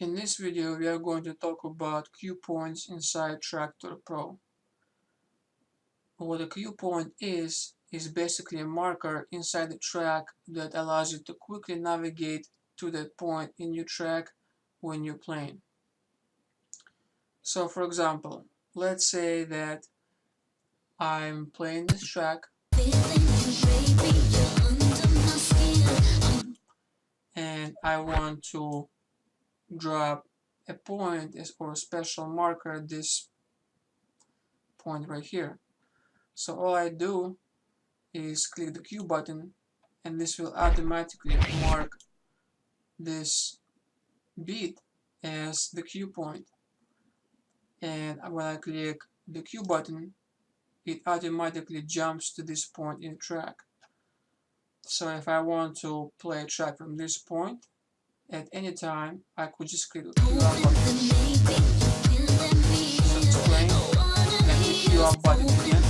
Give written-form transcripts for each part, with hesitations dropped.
In this video, we are going to talk about cue points inside Traktor Pro. What a cue point is basically a marker inside the track that allows you to quickly navigate to that point in your track when you're playing. So for example, let's say that I'm playing this track and I want to drop a point or a special marker at this point right here. So all I do is click the cue button and this will automatically mark this beat as the cue point. And when I click the cue button, it automatically jumps to this point in the track. So if I want to play a track from this point at any time, I could just click the cue up button. So it's playing, and the cue up button again.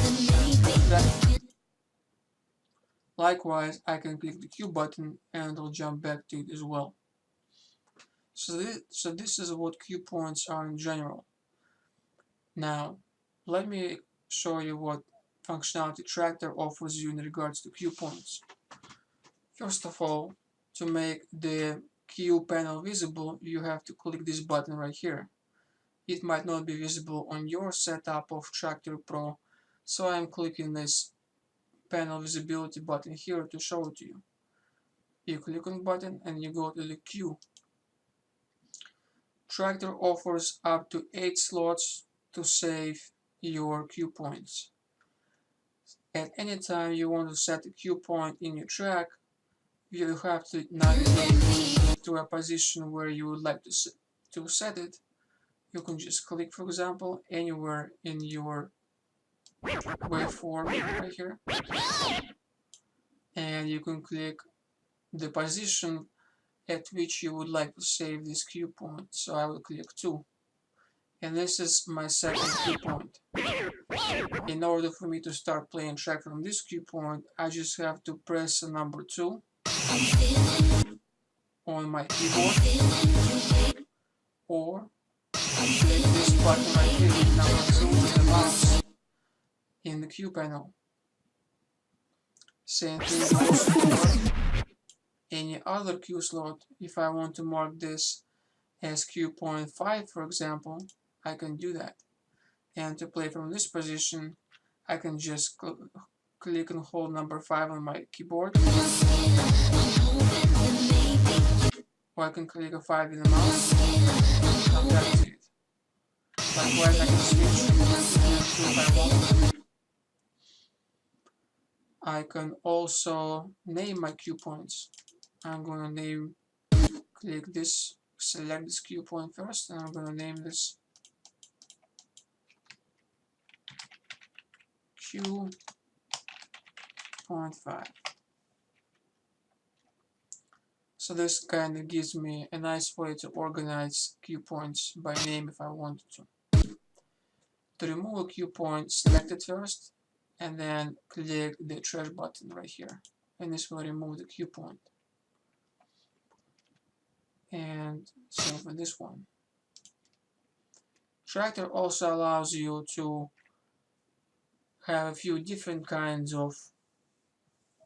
Likewise, I can click the cue button and it'll jump back to it as well. So this is what cue points are in general. Now, let me show you what functionality Traktor offers you in regards to cue points. First of all, to make the cue panel visible, you have to click this button right here. It might not be visible on your setup of Traktor Pro, so I'm clicking this panel visibility button here to show it to you. You click on the button and you go to the cue. Traktor offers up to 8 slots to save your cue points. At any time you want to set a cue point in your track, you have to navigate to a position where you would like to set it. You can just click, for example, anywhere in your waveform right here, and you can click the position at which you would like to save this cue point. So I will click 2, and this is my second cue point. In order for me to start playing track from this cue point, I just have to press the number 2 on my keyboard, or click this button right here with number 2 with the mouse in the cue panel. Same thing goes for any other cue slot. If I want to mark this as cue point 5, for example, I can do that. And to play from this position, I can just click and hold number 5 on my keyboard, or I can click a 5 in the mouse and come back to it. Likewise, I can switch if I want. I can also name my cue points. I'm going to click this, select this cue point first, and I'm going to name this cue point 5. So this kind of gives me a nice way to organize cue points by name if I wanted to. To remove a cue point, select it first, and then click the trash button right here, and this will remove the cue point. And same for this one. Traktor also allows you to have a few different kinds of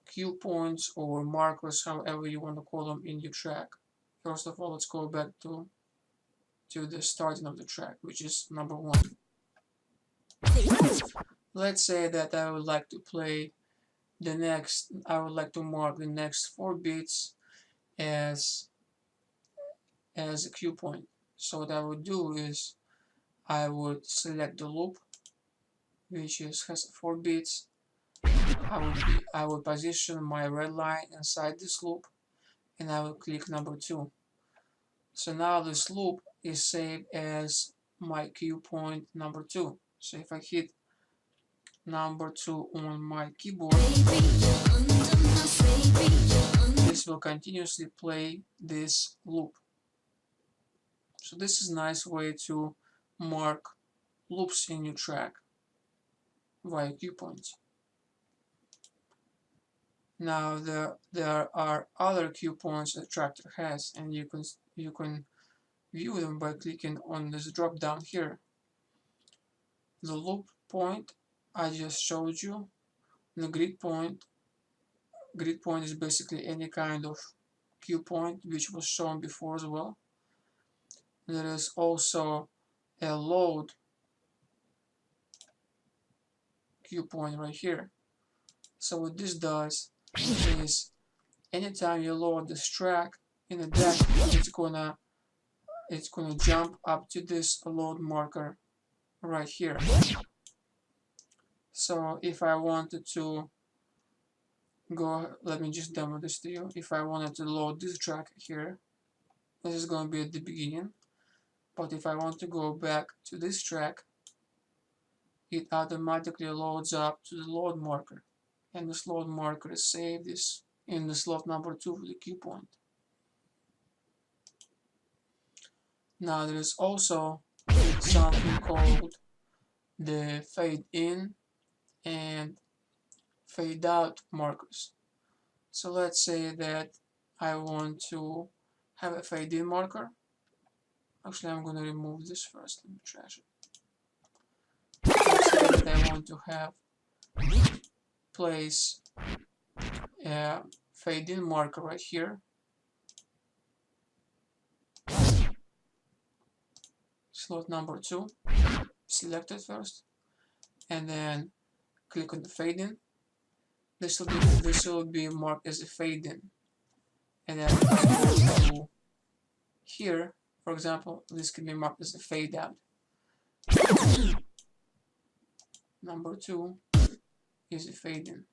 cue points or markers, however you want to call them, in your track. First of all, let's go back to the starting of the track, which is number 1. Let's say that I would like to play I would like to mark the next 4 beats as a cue point. So what I would do is I would select the loop, which has 4 beats. I would position my red line inside this loop, and I will click number 2. So now this loop is saved as my cue point number 2. So if I hit number 2 on my keyboard, this will continuously play this loop. So this is a nice way to mark loops in your track via cue points. Now there are other cue points that Traktor has, and you can view them by clicking on this drop down here. The loop point I just showed you, the grid point is basically any kind of cue point which was shown before as well. There is also a load cue point right here. So what this does is anytime you load this track in the deck, it's gonna jump up to this load marker right here. So if I wanted to go, let me just demo this to you. If I wanted to load this track here, this is going to be at the beginning. But if I want to go back to this track, it automatically loads up to the load marker. And this load marker is saved in the slot number 2 for the cue point. Now there is also something called the fade in and fade out markers. So let's say that I want to have a fade in marker. Actually, I'm going to remove this first. Let me trash it. Let's say that I want to have place a fade in marker right here. Slot number 2. Select it first, and then click on the fade in. This will be marked as a fade in, and then if I go to here, for example, this can be marked as a fade out. Number 2 is a fade in.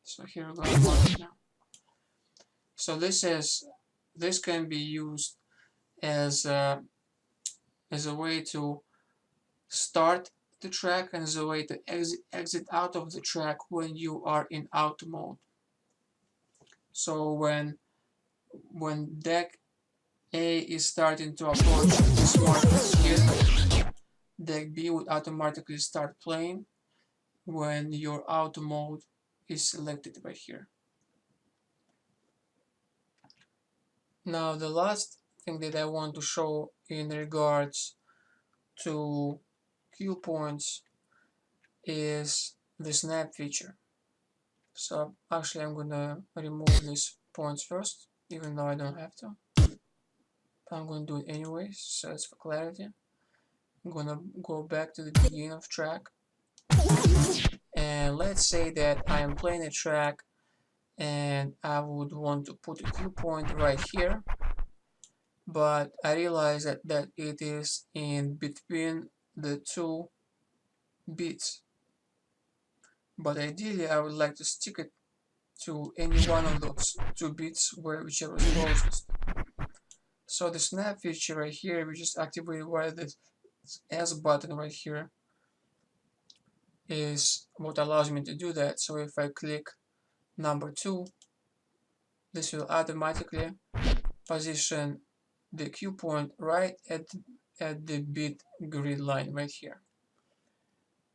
So here we're going to mark it now. So this can be used as a way to start the track and as a way to exit out of the track when you are in auto mode. So when deck A is starting to approach this marker here, deck B would automatically start playing when your auto mode is selected right here. Now the last thing that I want to show in regards to cue points is the snap feature. So actually I'm gonna remove these points first, even though I don't have to. But I'm gonna do it anyways, so it's for clarity. I'm gonna go back to the beginning of track, and let's say that I am playing a track and I would want to put a cue point right here, but I realize that it is in between the 2 beats. But ideally I would like to stick it to any one of those 2 beats, whichever is closest. So the snap feature right here, we just activate where this S button right here is what allows me to do that. So if I click number 2, this will automatically position the cue point right at the beat grid line right here.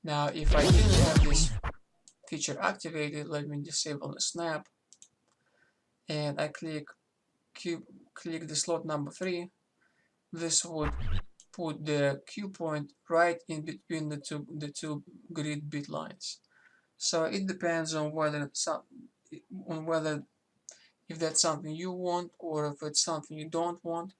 Now if I didn't have this feature activated, let me disable the snap, and I click the slot number 3, this would put the cue point right in between the two grid bit lines. So it depends on whether if that's something you want or if it's something you don't want,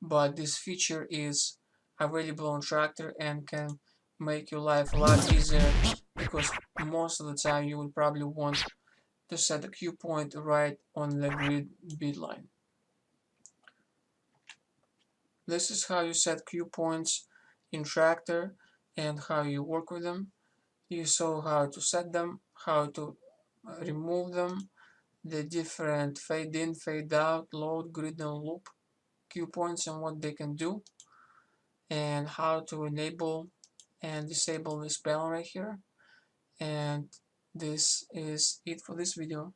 but this feature is available on Traktor and can make your life a lot easier, because most of the time you would probably want to set the cue point right on the grid bit line. This is how you set cue points in Traktor and how you work with them. You saw how to set them, how to remove them, the different fade in, fade out, load, grid and loop cue points and what they can do, and how to enable and disable this panel right here. And this is it for this video.